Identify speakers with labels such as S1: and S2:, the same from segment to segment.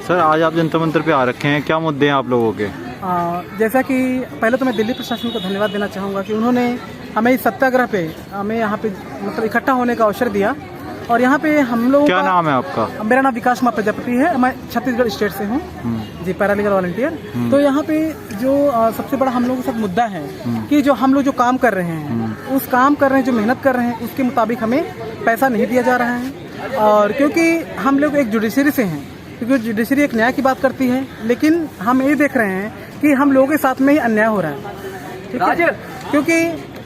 S1: Sir आज आप जंतर मंतर पे आ रखे हैं, क्या मुद्दे हैं आप लोगों के?
S2: जैसा कि पहले तो मैं दिल्ली प्रशासन को धन्यवाद देना चाहूँगा कि उन्होंने हमें इस सत्याग्रह पे हमें यहाँ पे मतलब इकट्ठा होने का अवसर दिया। और यहाँ पे हम लोग
S1: क्या नाम है आपका?
S2: मेरा नाम विकास कुमार प्रजापति है, मैं छत्तीसगढ़ स्टेट से हूँ जी, पैरालीगल वॉलंटियर। तो यहाँ पे जो सबसे बड़ा हम लोगों के साथ मुद्दा है कि जो हम लोग जो काम कर रहे हैं उस काम कर रहे हैं, जो मेहनत कर रहे हैं उसके मुताबिक हमें पैसा नहीं दिया जा रहा है। और क्योंकि हम लोग एक जुडिशरी से हैं, क्योंकि जुडिशरी एक न्याय की बात करती है, लेकिन हम ये देख रहे हैं कि हम लोगों के साथ में ही अन्याय हो रहा है, ठीक है? क्योंकि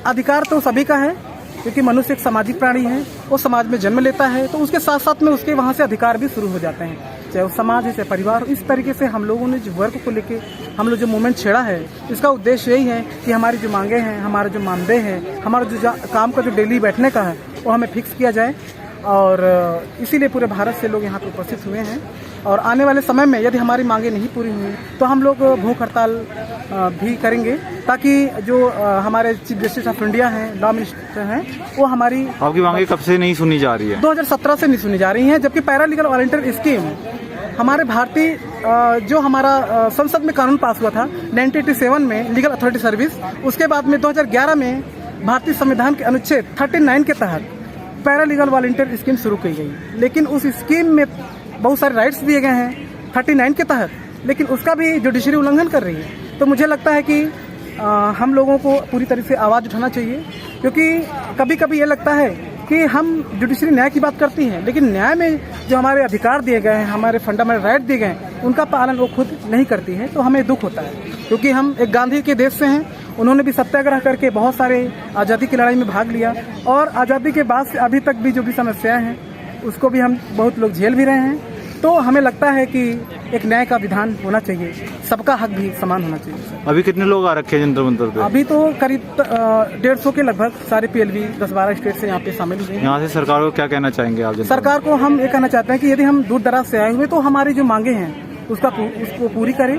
S2: अधिकार तो सभी का है, क्योंकि मनुष्य एक सामाजिक प्राणी है, वो समाज में जन्म लेता है तो उसके साथ साथ में उसके वहाँ से अधिकार भी शुरू हो जाते हैं, चाहे वो समाज है चाहे परिवार। इस तरीके से हम लोगों ने जो वर्ग को लेके हम लोग जो मूवमेंट छेड़ा है, इसका उद्देश्य यही है कि हमारी जो मांगे हैं, हमारा जो मानदेय है, हमारा जो काम का जो डेली बैठने का है वो हमें फिक्स किया जाए। और इसीलिए पूरे भारत से लोग यहाँ पे उपस्थित हुए हैं। और आने वाले समय में यदि हमारी मांगे नहीं पूरी हुई तो हम लोग भूख हड़ताल भी करेंगे, ताकि जो हमारे चीफ जस्टिस ऑफ इंडिया हैं, लॉ मिनिस्टर हैं, वो हमारी
S1: आपकी मांगे कब से नहीं सुनी जा रही है?
S2: 2017 से नहीं सुनी जा रही हैं। जबकि पैरालीगल वॉलंटियर स्कीम हमारे भारतीय जो हमारा संसद में कानून पास हुआ था 1987 में, लीगल अथॉरिटी सर्विस, उसके बाद में 2011 में भारतीय संविधान के अनुच्छेद 39 के तहत पैरालीगल वॉलंटियर स्कीम शुरू की गई। लेकिन उस स्कीम में बहुत सारे राइट्स दिए गए हैं 39 के तहत, लेकिन उसका भी जुडिशरी उल्लंघन कर रही है। तो मुझे लगता है कि हम लोगों को पूरी तरह से आवाज़ उठाना चाहिए, क्योंकि कभी कभी ये लगता है कि हम जुडिशरी न्याय की बात करती हैं, लेकिन न्याय में जो हमारे अधिकार दिए गए हैं, हमारे फंडामेंटल राइट दिए गए हैं, उनका पालन वो खुद नहीं करती है। तो हमें दुख होता है, क्योंकि हम एक गांधी के देश से हैं, उन्होंने भी सत्याग्रह करके बहुत सारे आज़ादी की लड़ाई में भाग लिया। और आज़ादी के बाद से अभी तक भी जो भी समस्याएं हैं उसको भी हम बहुत लोग झेल भी रहे हैं। तो हमें लगता है कि एक न्याय का विधान होना चाहिए, सबका हक भी समान होना चाहिए।
S1: अभी कितने लोग आ रखे हैं जंतर मंतर पे?
S2: अभी तो करीब 150 के लगभग सारे PLV 10-12 स्टेट से यहाँ पे शामिल हुए हैं।
S1: यहाँ से सरकार को क्या कहना चाहेंगे आप?
S2: सरकार को हम ये कहना चाहते हैं कि यदि हम दूर दराज से आए हुए तो हमारी जो मांगे हैं उसको पूरी करें,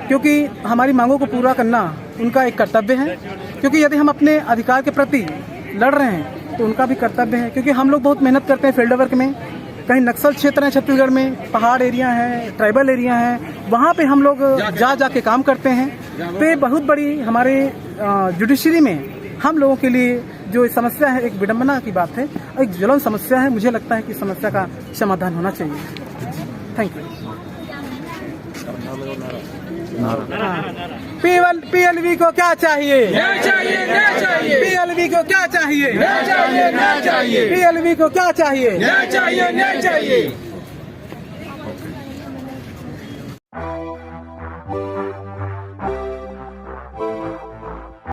S2: क्योंकि हमारी मांगों को पूरा करना उनका एक कर्तव्य है। क्योंकि यदि हम अपने अधिकार के प्रति लड़ रहे हैं तो उनका भी कर्तव्य है, क्योंकि हम लोग बहुत मेहनत करते हैं फील्ड वर्क में। कहीं नक्सल क्षेत्र है छत्तीसगढ़ में, पहाड़ एरिया है, ट्राइबल एरिया है, वहाँ पे हम लोग जा के काम करते हैं। तो ये बहुत बड़ी हमारे जुडिशरी में हम लोगों के लिए जो समस्या है, एक विडंबना की बात है, एक ज्वलन समस्या है। मुझे लगता है कि समस्या का समाधान होना चाहिए। Thank you. PLV को क्या चाहिए? PLV को क्या चाहिए? PLV को क्या चाहिए?